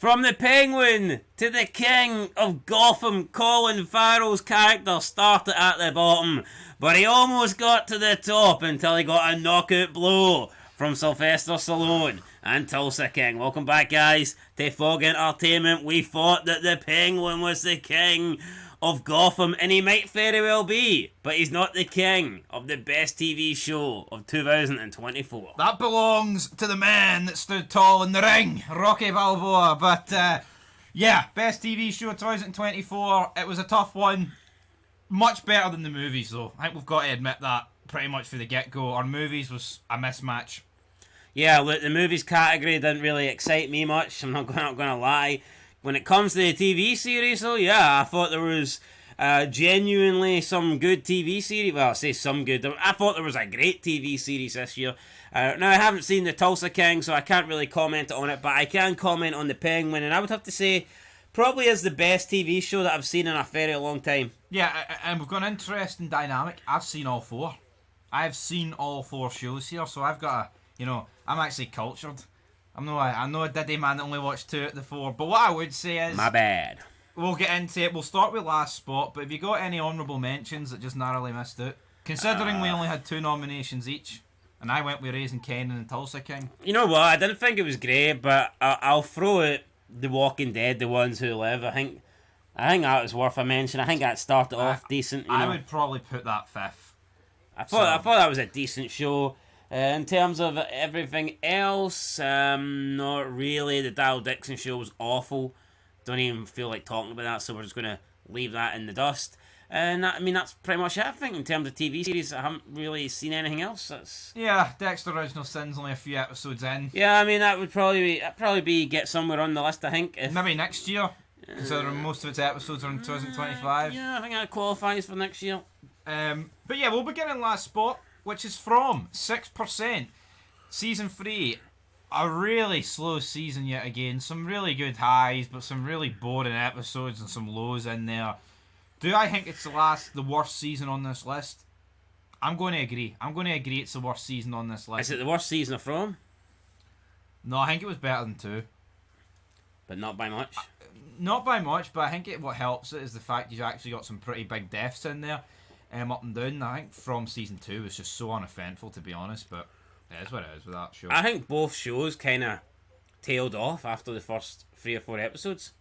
From the Penguin to the King of Gotham, Colin Farrell's character started at the bottom, but he almost got to the top until he got a knockout blow from Sylvester Stallone and Tulsa King. Welcome back, guys, to Fog Entertainment. We thought that the Penguin was the king of Gotham, and he might very well be, but he's not the king of the best TV show of 2024. That belongs to the man that stood tall in the ring, Rocky Balboa. But yeah, best TV show of 2024. It was a tough one. Much better than the movies, though. I think we've got to admit that pretty much from the get-go. Our movies was a mismatch. Yeah, look, the movies category didn't really excite me much. I'm not going to lie. When it comes to the TV series, though, yeah, I thought there was genuinely some good TV series. Well, I say some good. I thought there was a great TV series this year. Now, I haven't seen the Tulsa King, so I can't really comment on it, but I can comment on the Penguin, and I would have to say probably is the best TV show that I've seen in a very long time. Yeah, and we've got an interesting dynamic. I've seen all four. I've seen all four shows here, so I've got I'm actually cultured. I know a diddy man that only watched 2 out of the 4, but what I would say is... My bad. We'll get into it. We'll start with last spot, but have you got any honourable mentions that just narrowly missed out? Considering we only had 2 nominations each, and I went with Raising Kanan and Tulsa King. You know what? I didn't think it was great, but I'll throw it The Walking Dead, The Ones Who Live. I think that was worth a mention. I think that started off decent. I would probably put that 5th. I thought that was a decent show. In terms of everything else, not really. The Dial Dixon show was awful. Don't even feel like talking about that, so we're just going to leave that in the dust. And that's pretty much it, I think, in terms of TV series. I haven't really seen anything else. Yeah, Dexter Original Sin's only a few episodes in. Yeah, that would probably be get somewhere on the list, I think. Maybe next year, considering most of its episodes are in 2025. Yeah, I think that qualifies for next year. But yeah, we'll begin in last spot, which is from 6%. Season 3, a really slow season yet again. Some really good highs, but some really boring episodes and some lows in there. Do I think it's the worst season on this list? I'm going to agree. It's the worst season on this list. Is it the worst season of From? No, I think it was better than 2. But not by much? Not by much, but I think what helps it is the fact you've actually got some pretty big deaths in there. Up and down. I think From season 2 was just so uneventful, to be honest, but it is what it is with that show. I think both shows kind of tailed off after the first 3 or 4 episodes.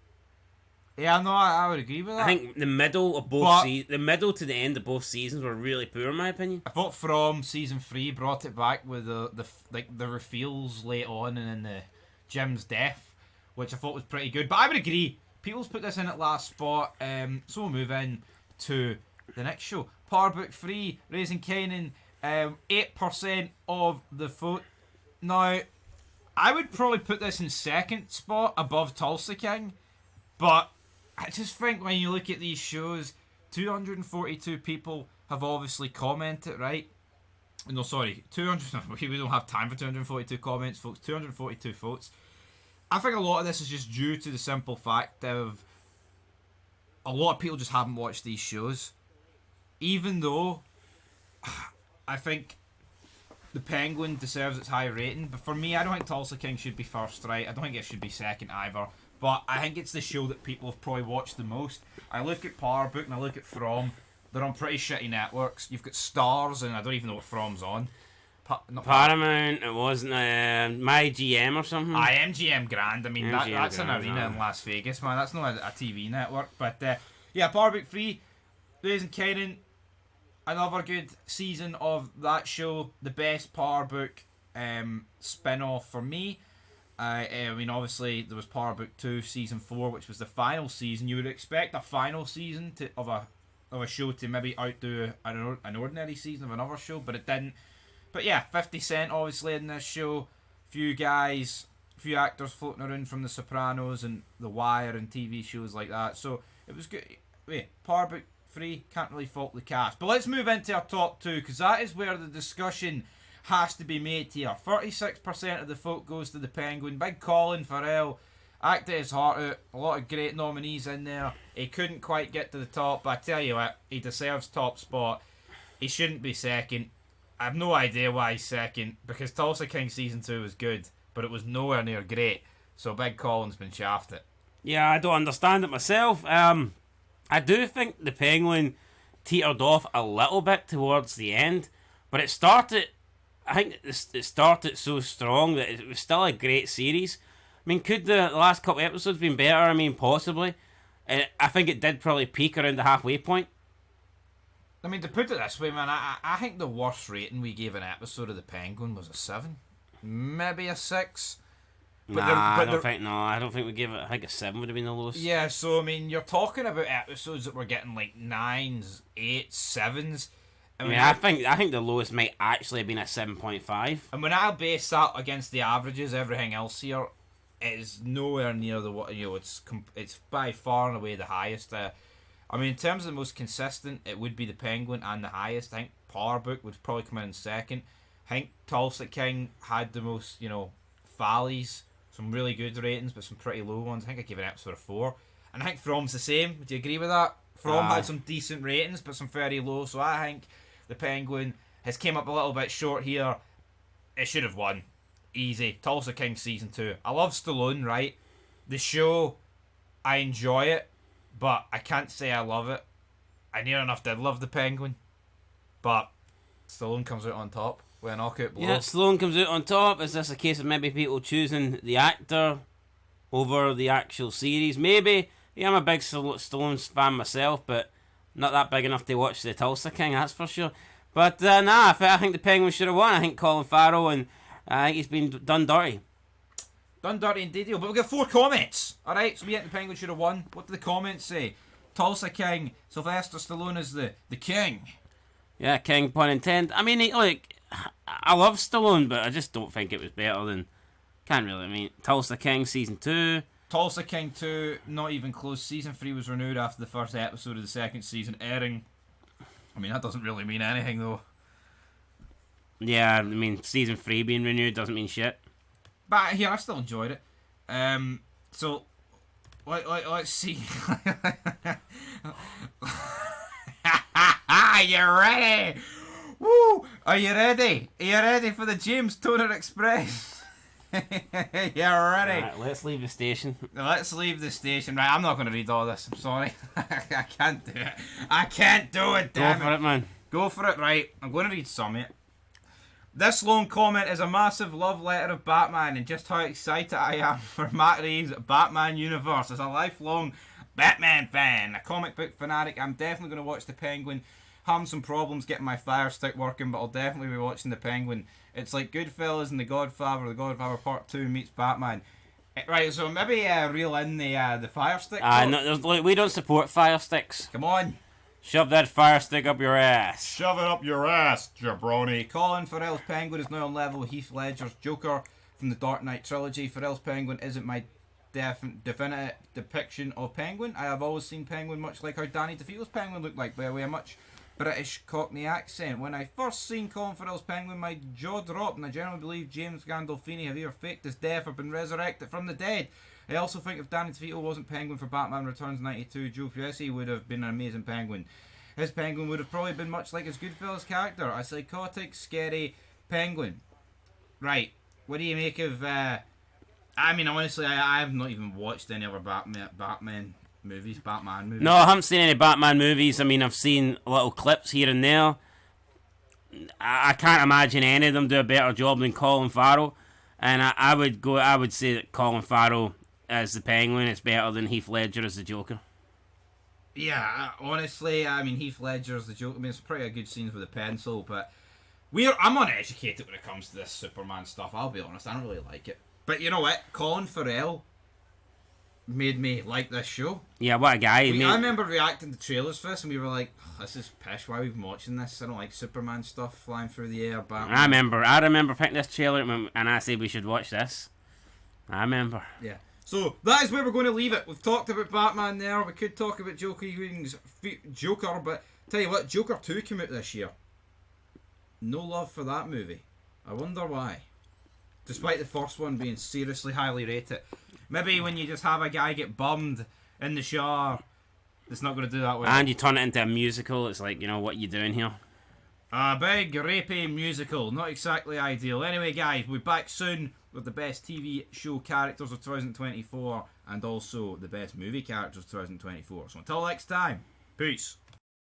Yeah, no, I would agree with that. I think the middle of both the middle to the end of both seasons were really poor, in my opinion. I thought From season 3 brought it back with the reveals late on and then the Jim's death, which I thought was pretty good. But I would agree. People's put this in at last spot, so we'll move in to the next show. Power Book 3, Raising Kanan, 8% of the vote. Now, I would probably put this in second spot above Tulsa King, but I just think when you look at these shows, 242 people have obviously commented, right? No, sorry, 200. We don't have time for 242 comments, folks. 242 votes. I think a lot of this is just due to the simple fact of a lot of people just haven't watched these shows. Even though I think the Penguin deserves its high rating, but for me, I don't think Tulsa King should be first, right? I don't think it should be second either. But I think it's the show that people have probably watched the most. I look at Power Book and I look at From. They're on pretty shitty networks. You've got Stars, and I don't even know what From's on. Paramount, it wasn't My GM or something. MGM Grand. I mean, that's an arena in Las Vegas, man. That's not a TV network. But yeah, Power Book 3, Raising Kanan, another good season of that show. The best Power Book spin-off for me. I mean, obviously, there was Power Book 2, Season 4, which was the final season. You would expect a final season of a show to maybe outdo an ordinary season of another show, but it didn't. But yeah, 50 Cent, obviously, in this show. Few actors floating around from The Sopranos and The Wire and TV shows like that. So, it was good. Wait, Power Book 3, can't really fault the cast. But let's move into our top 2, because that is where the discussion has to be made here. 36% of the vote goes to the Penguin. Big Colin Farrell acted his heart out. A lot of great nominees in there. He couldn't quite get to the top, but I tell you what, he deserves top spot. He shouldn't be second. I have no idea why he's second, because Tulsa King Season 2 was good, but it was nowhere near great. So Big Colin's been shafted. Yeah, I don't understand it myself. I do think the Penguin teetered off a little bit towards the end, but it started. I think it started so strong that it was still a great series. I mean, could the last couple of episodes been better? I mean, possibly. I think it did probably peak around the halfway point. I mean, to put it this way, man, I think the worst rating we gave an episode of The Penguin was a 7. Maybe a 6. But I don't think we gave it. I think a 7 would have been the lowest. Yeah, so I mean, you're talking about episodes that were getting like 9s, 8s, 7s. I think the lowest might actually have been a 7.5. And when I base that against the averages, everything else here is nowhere near the it's by far and away the highest. I mean, in terms of the most consistent, it would be the Penguin and the highest. I think Power Book would probably come in second. I think Tulsa King had the most, Follies, some really good ratings, but some pretty low ones. I think I gave an episode of 4. And I think From's the same. Would you agree with that? From had some decent ratings, but some very low. So I think the Penguin has came up a little bit short here. It should have won. Easy. Tulsa King Season 2. I love Stallone, right? The show, I enjoy it, but I can't say I love it. I near enough did love the Penguin, but Stallone comes out on top with a knockout blow. Yeah, Stallone comes out on top. Is this a case of maybe people choosing the actor over the actual series? Maybe. Yeah, I'm a big Stallone fan myself, but not that big enough to watch the Tulsa King, that's for sure. But I think the Penguin should have won. I think Colin Farrell, and I think he's been done dirty. Done dirty indeed, but we've got 4 comments. Alright, so we think the Penguin should have won. What do the comments say? Tulsa King, Sylvester Stallone is the king. Yeah, king, pun intended. I mean, I love Stallone, but I just don't think it was better than... Can't really, Tulsa King Season 2... Tulsa King 2, not even close. Season 3 was renewed after the first episode of the second season airing. I mean, that doesn't really mean anything, though. Yeah, Season 3 being renewed doesn't mean shit. But here, I still enjoyed it. So, let's see. You ready? Woo! Are you ready? Are you ready for the James Toner Express? You're ready. Right, let's leave the station. Let's leave the station. Right, I'm not going to read all this. I'm sorry. I can't do it. I can't do it, damn Go for it, man. Go for it, right. I'm going to read some of it. This long comment is a massive love letter of Batman and just how excited I am for Matt Reeves' Batman universe. As a lifelong Batman fan, a comic book fanatic, I'm definitely going to watch The Penguin. Having some problems getting my Fire Stick working, but I'll definitely be watching The Penguin. It's like Goodfellas and The Godfather Part 2 meets Batman. Right, so maybe reel in the Fire Stick. No, we don't support Fire Sticks. Come on. Shove that Fire Stick up your ass. Shove it up your ass, jabroni. Colin Farrell's Penguin is now on level with Heath Ledger's Joker from the Dark Knight trilogy. Farrell's Penguin isn't my definite depiction of Penguin. I have always seen Penguin much like how Danny DeVito's Penguin looked like, by a way, a much British Cockney accent. When I first seen Colin Farrell's Penguin, my jaw dropped, and I generally believe James Gandolfini have either faked his death or been resurrected from the dead. I also think if Danny DeVito wasn't Penguin for Batman Returns 92, Joe Pesci would have been an amazing Penguin. His Penguin would have probably been much like his Goodfellas character, a psychotic, scary Penguin. Right, what do you make of... honestly, I have not even watched any other Batman movies. No, I haven't seen any Batman movies. I've seen little clips here and there. I can't imagine any of them do a better job than Colin Farrell. And I would say that Colin Farrell as the Penguin is better than Heath Ledger as the Joker. Yeah, honestly, Heath Ledger as the Joker. It's pretty good scenes with a pencil, but I'm uneducated when it comes to this Superman stuff. I'll be honest, I don't really like it. But you know what? Colin Farrell made me like this show. Yeah, what a guy. I remember reacting to trailers for this, and we were like, "This is pish. Why are we watching this? I don't like Superman stuff flying through the air." Batman. I remember picking this trailer, and I said we should watch this. I remember. Yeah. So that is where we're going to leave it. We've talked about Batman there. We could talk about Joker, but tell you what, Joker 2 came out this year. No love for that movie. I wonder why. Despite the first one being seriously highly rated. Maybe when you just have a guy get bummed in the shower, it's not going to do that well. And you turn it into a musical, it's like, what are you doing here? A big, rapey musical. Not exactly ideal. Anyway, guys, we'll be back soon with the best TV show characters of 2024 and also the best movie characters of 2024. So until next time, peace.